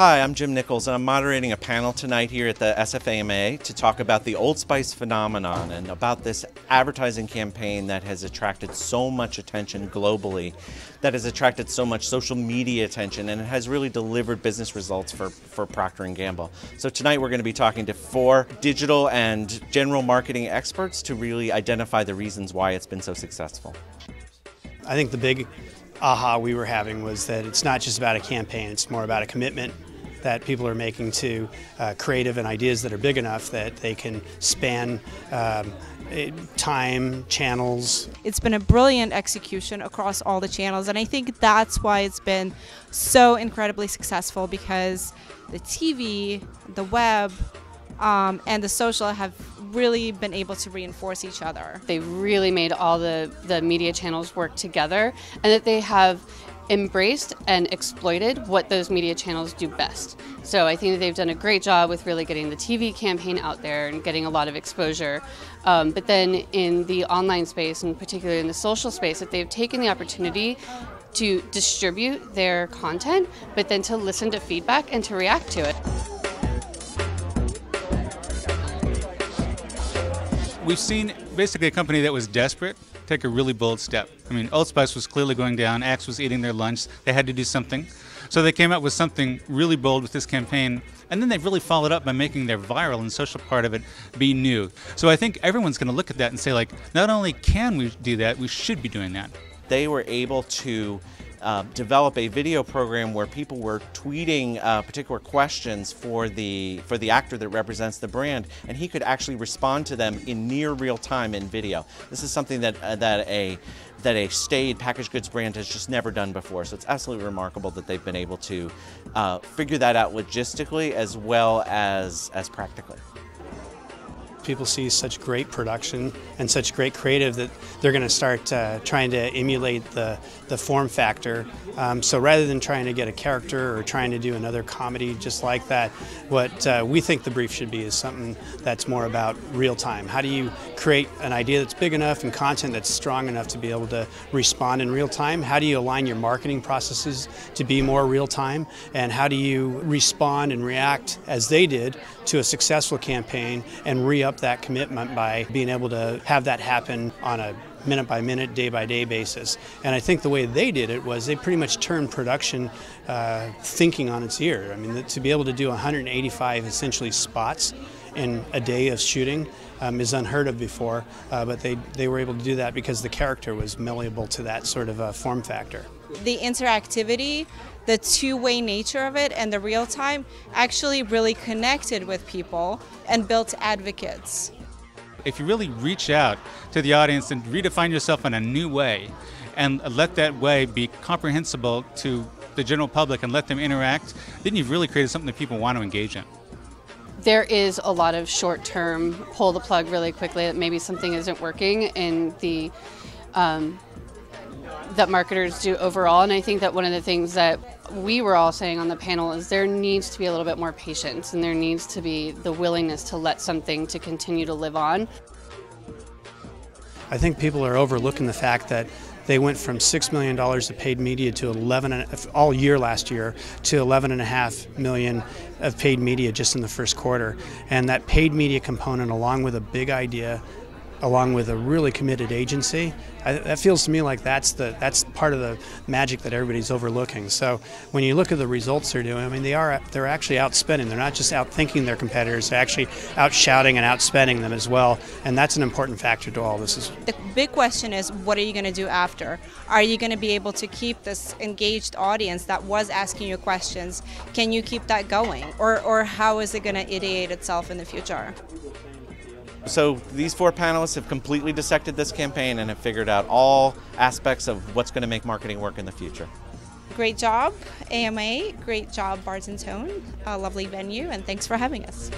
Hi, I'm Jim Nichols, and I'm moderating a panel tonight here at the SFAMA to talk about the Old Spice phenomenon and about this advertising campaign that has attracted so much attention globally, that has attracted so much social media attention, and it has really delivered business results for Procter & Gamble. So tonight we're going to be talking to 4 digital and general marketing experts to really identify the reasons why it's been so successful. I think the big aha we were having was that it's not just about a campaign, it's more about a commitment that people are making to creative and ideas that are big enough that they can span time, channels. It's been a brilliant execution across all the channels, and I think that's why it's been so incredibly successful, because the TV, the web, and the social have really been able to reinforce each other. They really made all the media channels work together, and that they have embraced and exploited what those media channels do best. So I think that they've done a great job with really getting the TV campaign out there and getting a lot of exposure. But then in the online space, and particularly in the social space, that they've taken the opportunity to distribute their content, but then to listen to feedback and to react to it. We've seen basically a company that was desperate take a really bold step. I mean, Old Spice was clearly going down, Axe was eating their lunch, they had to do something. So they came up with something really bold with this campaign, and then they've really followed up by making their viral and social part of it be new. So I think everyone's going to look at that and say, like, not only can we do that, we should be doing that. They were able to develop a video program where people were tweeting particular questions for the actor that represents the brand, and he could actually respond to them in near real time in video. This is something that a staid packaged goods brand has just never done before. So it's absolutely remarkable that they've been able to figure that out logistically as well as practically. People see such great production and such great creative that they're going to start trying to emulate the form factor. So rather than trying to get a character or trying to do another comedy just like that, what we think the brief should be is something that's more about real time. How do you create an idea that's big enough and content that's strong enough to be able to respond in real time? How do you align your marketing processes to be more real time? And how do you respond and react as they did to a successful campaign and re-up that commitment by being able to have that happen on a minute-by-minute, day-by-day basis? And I think the way they did it was they pretty much turned production thinking on its ear. I mean, to be able to do 185 essentially spots in a day of shooting is unheard of before, but they were able to do that because the character was malleable to that sort of form factor. The interactivity, the two-way nature of it, and the real time actually really connected with people and built advocates. If you really reach out to the audience and redefine yourself in a new way, and let that way be comprehensible to the general public and let them interact, then you've really created something that people want to engage in. There is a lot of short-term pull the plug really quickly that maybe something isn't working in the that marketers do overall, and I think that one of the things that we were all saying on the panel is there needs to be a little bit more patience, and there needs to be the willingness to let something to continue to live on. I think people are overlooking the fact that they went from $6 million of paid media to all year last year to $11.5 million of paid media just in the first quarter, and that paid media component, along with a big idea, along with a really committed agency, that feels to me like that's part of the magic that everybody's overlooking. So when you look at the results they're doing, I mean, they're actually outspending. They're not just outthinking their competitors; they're actually outshouting and outspending them as well. And that's an important factor to all this. The big question is, what are you going to do after? Are you going to be able to keep this engaged audience that was asking you questions? Can you keep that going, or how is it going to ideate itself in the future? So these 4 panelists have completely dissected this campaign and have figured out all aspects of what's going to make marketing work in the future. Great job, AMA. Great job, BARS+TONE. A lovely venue, and thanks for having us.